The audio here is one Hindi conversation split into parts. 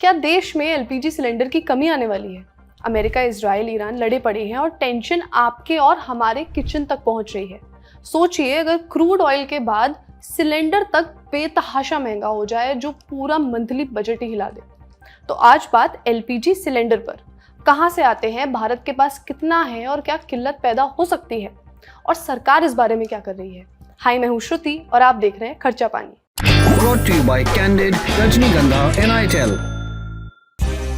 क्या देश में एलपीजी सिलेंडर की कमी आने वाली है? अमेरिका, इजराइल, ईरान लड़े पड़े हैं और टेंशन आपके और हमारे किचन तक पहुंच रही है। सोचिए अगर क्रूड ऑयल के बाद सिलेंडर तक बेतहाशा महंगा हो जाए जो पूरा मंथली बजट ही हिला दे। तो आज बात एलपीजी सिलेंडर पर। कहां से आते हैं, भारत के पास कितना है और क्या किल्लत पैदा हो सकती है, और सरकार इस बारे में क्या कर रही है। हाय, मैं हूं श्रुति और आप देख रहे हैं खर्चा पानी। Brought to you by Candid, Rajnigandha, NITL.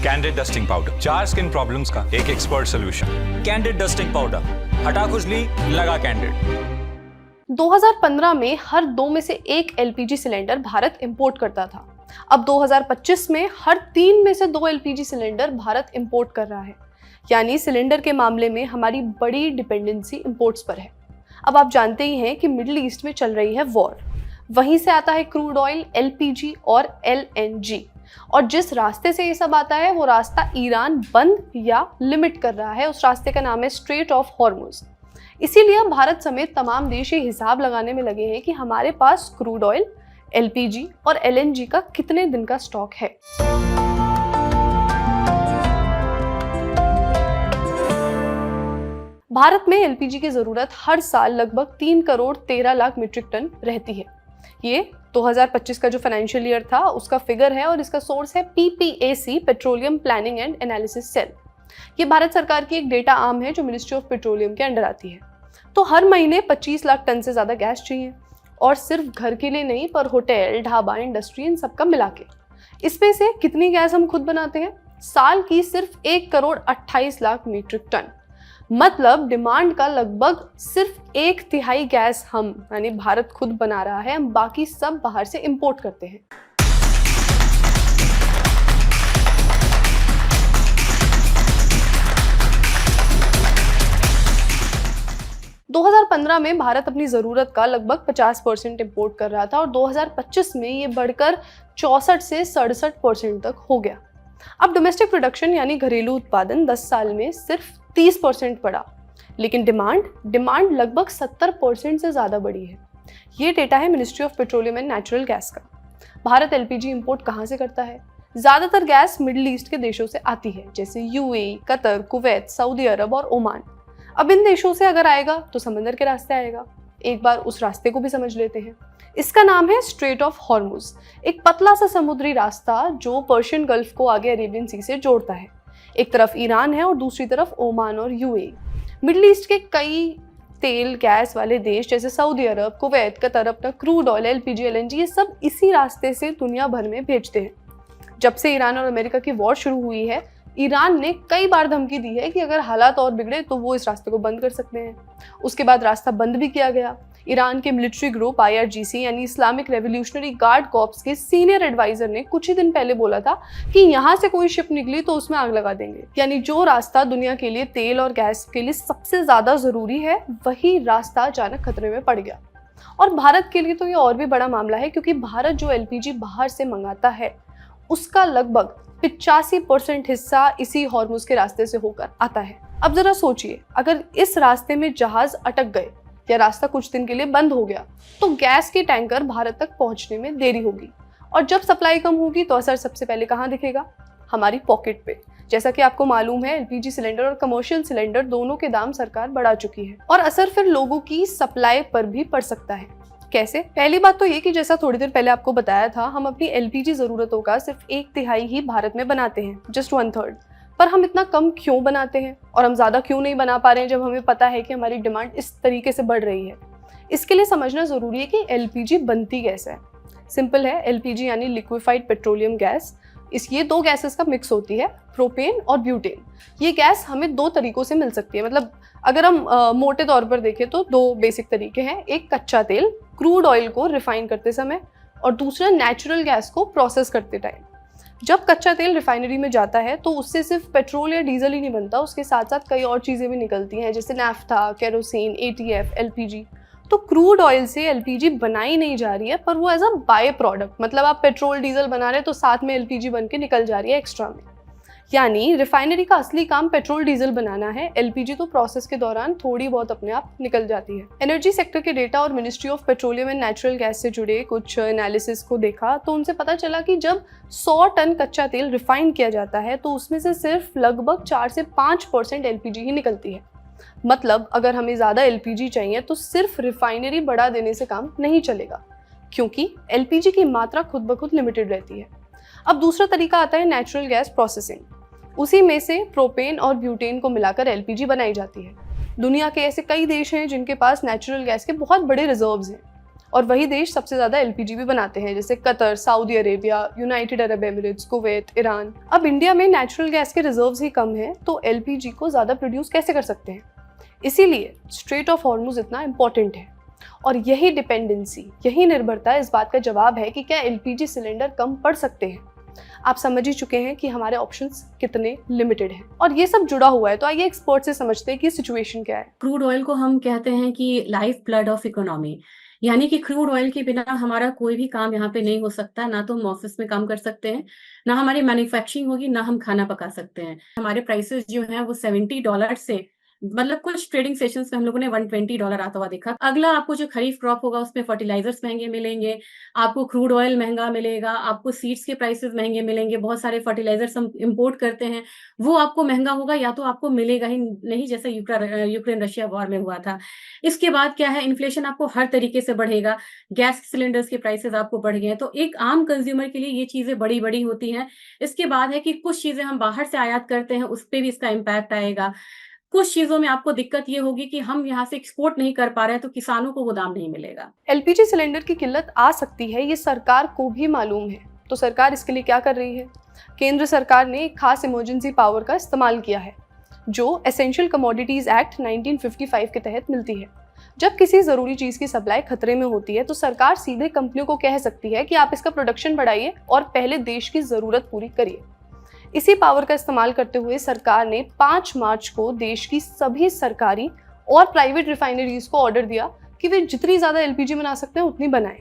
Candid dusting powder, 4 skin problems का एक expert solution. Candid dusting powder, हटा खुजली, लगा कैंडिड। 2015 में हर 2 में से 1 एलपीजी सिलेंडर भारत इंपोर्ट करता था। अब 2025 में हर 3 में से 2 एलपीजी सिलेंडर भारत इंपोर्ट कर रहा है। यानी सिलेंडर के मामले में हमारी बड़ी डिपेंडेंसी इंपोर्ट्स पर है। अब आप जानते ही हैं कि मिडिल ईस्ट में चल रही है वॉर। वहीं से आता है क्रूड ऑयल, एलपीजी और एलएनजी। और जिस रास्ते से ये सब आता है वो रास्ता ईरान बंद या लिमिट कर रहा है। उस रास्ते का नाम है स्ट्रेट ऑफ हॉर्मुज। इसीलिए भारत समेत तमाम देश ये हिसाब लगाने में लगे हैं कि हमारे पास क्रूड ऑयल, एलपीजी और एलएनजी का कितने दिन का स्टॉक है। भारत में एलपीजी की जरूरत हर साल लगभग 3 करोड़ 13 लाख मीट्रिक टन रहती है। ये 2025 का जो फाइनेंशियल ईयर था उसका फिगर है और इसका सोर्स है PPAC, petroleum planning and analysis cell. ये भारत सरकार की एक डेटा आर्म है जो मिनिस्ट्री ऑफ पेट्रोलियम के अंडर आती है। तो हर महीने 25 लाख टन से ज्यादा गैस चाहिए, और सिर्फ घर के लिए नहीं पर होटल, ढाबा, इंडस्ट्री, इन सबका मिला के। इसमें से कितनी गैस हम खुद बनाते हैं? साल की सिर्फ 1 करोड़ 28 लाख मीट्रिक टन। मतलब डिमांड का लगभग सिर्फ 1/3 गैस हम यानी भारत खुद बना रहा है, हम बाकी सब बाहर से इंपोर्ट करते हैं। दो 2015 में भारत अपनी जरूरत का लगभग 50% इंपोर्ट कर रहा था और 2025 में ये बढ़कर 64 से 67% तक हो गया। अब डोमेस्टिक प्रोडक्शन यानी घरेलू उत्पादन 10 साल में सिर्फ 30% बढ़ा, लेकिन डिमांड लगभग 70% से ज़्यादा बढ़ी है। ये डेटा है ministry of petroleum and natural gas का। भारत एलपीजी इंपोर्ट कहाँ से करता है? ज़्यादातर गैस मिडिल ईस्ट के देशों से आती है, जैसे यूएई, कतर, कुवैत, सऊदी अरब और ओमान। अब इन देशों से अगर आएगा तो समंदर के रास्ते आएगा। एक बार उस रास्ते को भी समझ लेते हैं। इसका नाम है स्ट्रेट ऑफ हॉर्मुज, एक पतला सा समुद्री रास्ता जो पर्शियन गल्फ को आगे अरेबियन सी से जोड़ता है। एक तरफ ईरान है और दूसरी तरफ ओमान और यूएई। मिडिल ईस्ट के कई तेल गैस वाले देश जैसे सऊदी अरब, कुवैत, कतर अपना क्रूड ऑयल, एलपीजी, एलएनजी ये सब इसी रास्ते से दुनिया भर में भेजते हैं। जब से ईरान और अमेरिका की वॉर शुरू हुई है, ईरान ने कई बार धमकी दी है कि अगर हालात और बिगड़े तो वो इस रास्ते को बंद कर सकते हैं। उसके बाद रास्ता बंद भी किया गया। ईरान के मिलिट्री ग्रुप आईआरजीसी यानी इस्लामिक रेवोल्यूशनरी गार्ड कॉर्प्स के सीनियर एडवाइजर ने कुछ ही दिन पहले बोला था कि यहाँ से कोई शिप निकली तो उसमें आग लगा देंगे। यानी जो रास्ता दुनिया के लिए तेल और गैस के लिए सबसे ज्यादा जरूरी है, वही रास्ता अचानक खतरे में पड़ गया। और भारत के लिए तो ये और भी बड़ा मामला है, क्योंकि भारत जो एलपीजी बाहर से मंगाता है उसका लगभग 85% हिस्सा इसी हॉर्मुज के रास्ते से होकर आता है। अब जरा सोचिए, अगर इस रास्ते में जहाज अटक गए या रास्ता कुछ दिन के लिए बंद हो गया तो गैस के टैंकर भारत तक पहुंचने में देरी होगी, और जब सप्लाई कम होगी तो असर सबसे पहले कहाँ दिखेगा? हमारी पॉकेट पे। जैसा कि आपको मालूम है, एलपीजी सिलेंडर और कमर्शियल सिलेंडर दोनों के दाम सरकार बढ़ा चुकी है, और असर फिर लोगों की सप्लाई पर भी पड़ सकता है। कैसे? पहली बात तो ये कि जैसा थोड़ी देर पहले आपको बताया था, हम अपनी एलपीजी जरूरतों का सिर्फ 1/3 ही भारत में बनाते हैं, जस्ट 1/3। पर हम इतना कम क्यों बनाते हैं और हम ज़्यादा क्यों नहीं बना पा रहे हैं जब हमें पता है कि हमारी डिमांड इस तरीके से बढ़ रही है? इसके लिए समझना ज़रूरी है कि एलपीजी बनती कैसे है। सिंपल है, एलपीजी यानी लिक्विफाइड पेट्रोलियम गैस। ये 2 गैसेस का मिक्स होती है, प्रोपेन और ब्यूटेन। ये गैस हमें 2 तरीकों से मिल सकती है। मतलब अगर हम मोटे तौर पर देखें तो 2 बेसिक तरीके हैं। एक कच्चा तेल, क्रूड ऑयल को रिफाइन करते समय, और दूसरा नेचुरल गैस को प्रोसेस करते टाइम। जब कच्चा तेल रिफाइनरी में जाता है तो उससे सिर्फ पेट्रोल या डीजल ही नहीं बनता, उसके साथ साथ कई और चीज़ें भी निकलती हैं, जैसे नैफ्था, केरोसिन, एटीएफ, एलपीजी। तो क्रूड ऑयल से एलपीजी बनाई नहीं जा रही है, पर वो एज अ बाय प्रोडक्ट, मतलब आप पेट्रोल डीजल बना रहे हैं तो साथ में एलपीजी बन के निकल जा रही है एक्स्ट्रा में। यानी रिफाइनरी का असली काम पेट्रोल डीजल बनाना है, एलपीजी तो प्रोसेस के दौरान थोड़ी बहुत अपने आप निकल जाती है। एनर्जी सेक्टर के डेटा और ministry of petroleum and natural gas से जुड़े कुछ एनालिसिस को देखा तो उनसे पता चला कि जब 100 टन कच्चा तेल रिफाइन किया जाता है तो उसमें से सिर्फ लगभग 4 से 5% एलपीजी ही निकलती है। मतलब अगर हमें ज़्यादा एलपीजी चाहिए तो सिर्फ रिफाइनरी बढ़ा देने से काम नहीं चलेगा, क्योंकि एलपीजी की मात्रा खुद ब खुद लिमिटेड रहती है। अब दूसरा तरीका आता है नेचुरल गैस प्रोसेसिंग। उसी में से प्रोपेन और ब्यूटेन को मिलाकर एलपीजी बनाई जाती है। दुनिया के ऐसे कई देश हैं जिनके पास नेचुरल गैस के बहुत बड़े रिजर्व्स हैं और वही देश सबसे ज़्यादा एलपीजी भी बनाते हैं, जैसे Qatar, Saudi Arabia, United Arab Emirates, Kuwait, Iran. अब इंडिया में नेचुरल गैस के रिजर्व्स ही कम हैं तो एलपीजी को ज़्यादा प्रोड्यूस कैसे कर सकते हैं? इसीलिए स्ट्रेट ऑफ हॉर्मुज इतना इम्पोर्टेंट है और यही डिपेंडेंसी, यही निर्भरता इस बात का जवाब है कि क्या एलपीजी सिलेंडर कम पड़ सकते हैं। आप समझ ही चुके हैं कि हमारे ऑप्शंस कितने लिमिटेड हैं और ये सब जुड़ा हुआ है। तो आइए एक्सपर्ट से समझते हैं कि सिचुएशन क्या है। क्रूड ऑयल को हम कहते हैं कि लाइफ ब्लड ऑफ इकोनॉमी, यानी कि क्रूड ऑयल के बिना हमारा कोई भी काम यहाँ पे नहीं हो सकता। ना तो हम ऑफिस में काम कर सकते हैं, ना हमारी मैन्युफैक्चरिंग होगी, ना हम खाना पका सकते हैं। हमारे प्राइसेस जो हैं वो $70 से, मतलब कुछ ट्रेडिंग सेशंस में हम लोगों ने $120 आता हुआ देखा। अगला आपको जो खरीफ क्रॉप होगा उसमें फर्टिलाइजर्स महंगे मिलेंगे, आपको क्रूड ऑयल महंगा मिलेगा, आपको सीड्स के प्राइसेस महंगे मिलेंगे। बहुत सारे फर्टिलाइजर्स हम इंपोर्ट करते हैं, वो आपको महंगा होगा या तो आपको मिलेगा ही नहीं, जैसे यूक्रेन रशिया वॉर में हुआ था। इसके बाद क्या है, इन्फ्लेशन आपको हर तरीके से बढ़ेगा। गैस सिलेंडर्स के प्राइसेस आपको बढ़ गए हैं, तो एक आम कंज्यूमर के लिए ये चीजें बड़ी बड़ी होती हैं। इसके बाद है कि कुछ चीजें हम बाहर से आयात करते हैं, उस पर भी इसका इम्पैक्ट आएगा। कुछ चीजों में आपको दिक्कत ये होगी कि हम यहाँ से एक्सपोर्ट नहीं कर पा रहे हैं, तो किसानों को वो दाम नहीं मिलेगा। एलपीजी सिलेंडर की किल्लत आ सकती है, ये सरकार को भी मालूम है। तो सरकार इसके लिए क्या कर रही है? केंद्र सरकार ने एक खास इमरजेंसी पावर का इस्तेमाल किया है, जो एसेंशियल कमोडिटीज एक्ट 1955 के तहत मिलती है। जब किसी ज़रूरी चीज़ की सप्लाई खतरे में होती है तो सरकार सीधे कंपनियों को कह सकती है कि आप इसका प्रोडक्शन बढ़ाइए और पहले देश की ज़रूरत पूरी करिए। इसी पावर का इस्तेमाल करते हुए सरकार ने 5 मार्च को देश की सभी सरकारी और प्राइवेट रिफाइनरीज को ऑर्डर दिया कि वे जितनी ज़्यादा एलपीजी बना सकते हैं उतनी बनाएं।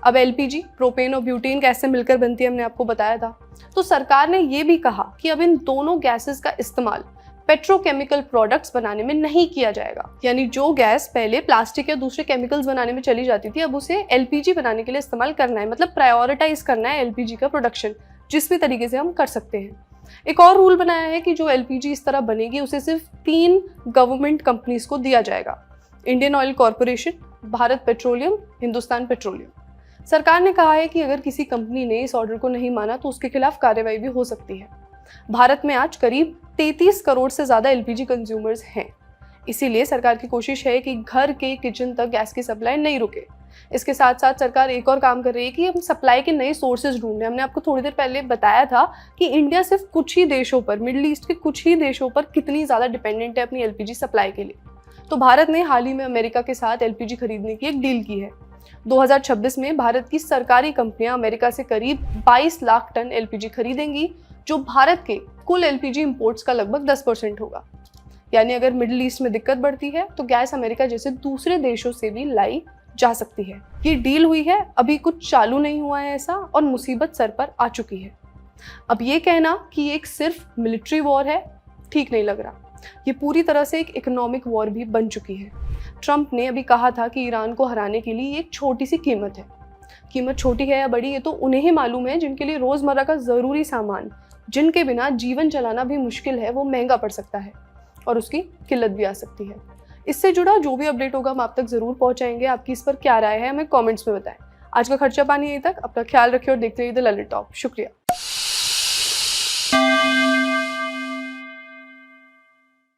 अब एलपीजी प्रोपेन और ब्यूटेन गैस से मिलकर बनती है, हमने आपको बताया था। तो सरकार ने ये भी कहा कि अब इन दोनों गैसेस का इस्तेमाल पेट्रोकेमिकल प्रोडक्ट्स बनाने में नहीं किया जाएगा। यानी जो गैस पहले प्लास्टिक या दूसरे केमिकल्स बनाने में चली जाती थी, अब उसे एलपीजी बनाने के लिए इस्तेमाल करना है। मतलब प्रायोरिटाइज करना है एलपीजी का प्रोडक्शन, जिस भी तरीके से हम कर सकते हैं। एक और रूल बनाया है कि जो एलपीजी इस तरह बनेगी उसे सिर्फ 3 गवर्नमेंट कंपनीज को दिया जाएगा: Indian oil corporation, Bharat petroleum, Hindustan petroleum. सरकार ने कहा है कि अगर किसी कंपनी ने इस ऑर्डर को नहीं माना तो उसके खिलाफ कार्रवाई भी हो सकती है। भारत में आज करीब 33 करोड़ से ज़्यादा एलपीजी कंज्यूमर्स हैं। इसीलिए सरकार की कोशिश है कि घर के किचन तक गैस की सप्लाई नहीं रुके। इसके साथ साथ सरकार एक और काम कर रही है कि हम सप्लाई के नए सोर्सेज ढूंढ रहे हैं। हमने आपको थोड़ी देर पहले बताया था कि इंडिया सिर्फ कुछ ही देशों पर, मिडिल ईस्ट के कुछ ही देशों पर कितनी ज़्यादा डिपेंडेंट है अपनी एलपीजी सप्लाई के लिए। तो भारत ने हाल ही में अमेरिका के साथ एलपीजी खरीदने की एक डील की है। 2026 में भारत की सरकारी कंपनियां अमेरिका से करीब 22 लाख टन एलपीजी खरीदेंगी, जो भारत के कुल एलपीजी इंपोर्ट्स का लगभग 10% होगा। यानी अगर मिडिल ईस्ट में दिक्कत बढ़ती है तो गैस अमेरिका जैसे दूसरे देशों से भी लाई जा सकती है। ये डील हुई है, अभी कुछ चालू नहीं हुआ है ऐसा, और मुसीबत सर पर आ चुकी है। अब ये कहना कि ये एक सिर्फ मिलिट्री वॉर है, ठीक नहीं लग रहा। ये पूरी तरह से एक इकोनॉमिक वॉर भी बन चुकी है। ट्रंप ने अभी कहा था कि ईरान को हराने के लिए एक छोटी सी कीमत है। कीमत छोटी है या बड़ी, ये तो उन्हें ही मालूम है जिनके लिए रोज़मर्रा का ज़रूरी सामान, जिनके बिना जीवन चलाना भी मुश्किल है, वो महंगा पड़ सकता है और उसकी किल्लत भी आ सकती है। इससे जुड़ा जो भी अपडेट होगा हम आप तक ज़रूर पहुंचाएंगे। आपकी इस पर क्या राय है हमें कमेंट्स में बताएं। आज का खर्चा पानी यहीं तक। अपना ख्याल रखिए और देखते रहिए द ललित टॉप। शुक्रिया।